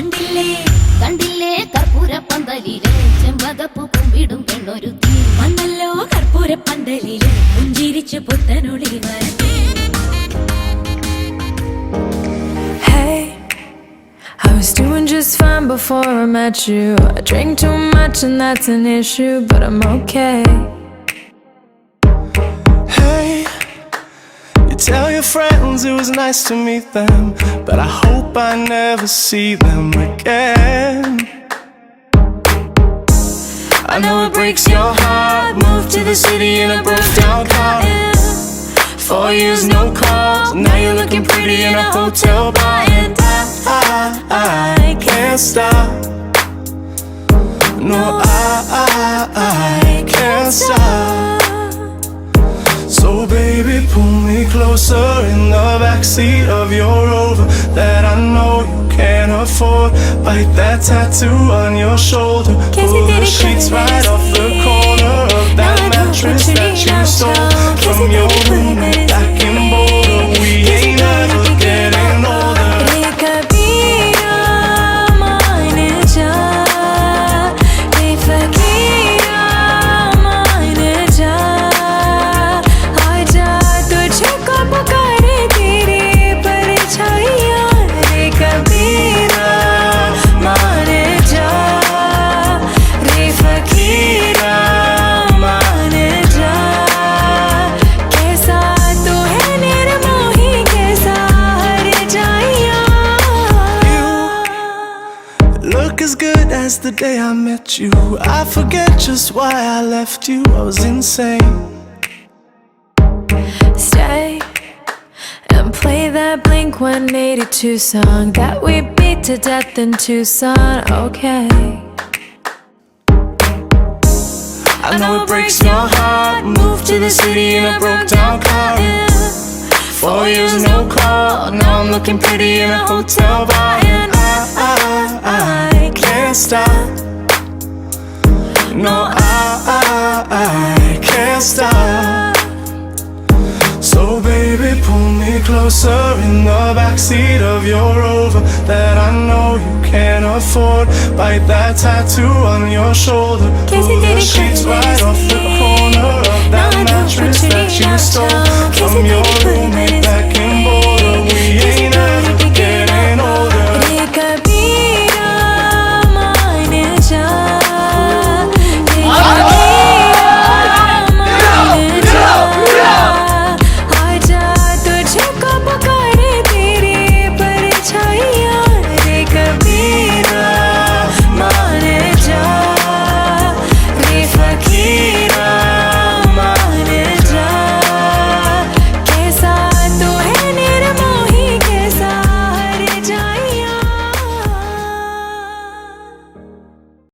കണ്ടില്ലേ കണ്ടില്ലേ കർപ്പൂര പന്തലിലെ ചെമ്പകപ്പൂ കുമ്പിടും പെണ്ണൊരുത്തി വന്നല്ലോ കർപ്പൂര പന്തലിലെ പുഞ്ചിരിച്ചു പുത്തനൊളി വരട്ടെ. Hey, I was doing just fine before I met you. I drink too much and that's an issue, but I'm okay. Hey, you tell your friends it was nice to meet them, but I hope I never see them again. I know it breaks your heart. Moved to the city in a broke down car. 4 years no calls. Now you're looking pretty in a hotel bar, and I can't stop. No, I can't stop. So baby, pull me closer in the backseat of your Rover that I know you can't afford. Bite that tattoo on your shoulder. Pull the sheets right off the corner of that mattress that you stole from your roommate back in Boulder. We ain't ever getting older. As good as the day I met you. I forget just why I left you. I was insane. Stay and play that Blink-182 song that we beat to death in Tucson. Okay. I know it breaks your heart. Moved to the city in a broke down car. 4 years no call. Now I'm looking pretty in a hotel bar, and I can't stop. No, I can't stop. So baby, pull me closer in the backseat of your Rover that I know you can't afford. Bite that tattoo on your shoulder. Pull the sheets right off the corner of that mattress that you stole from your roommate back in Boulder.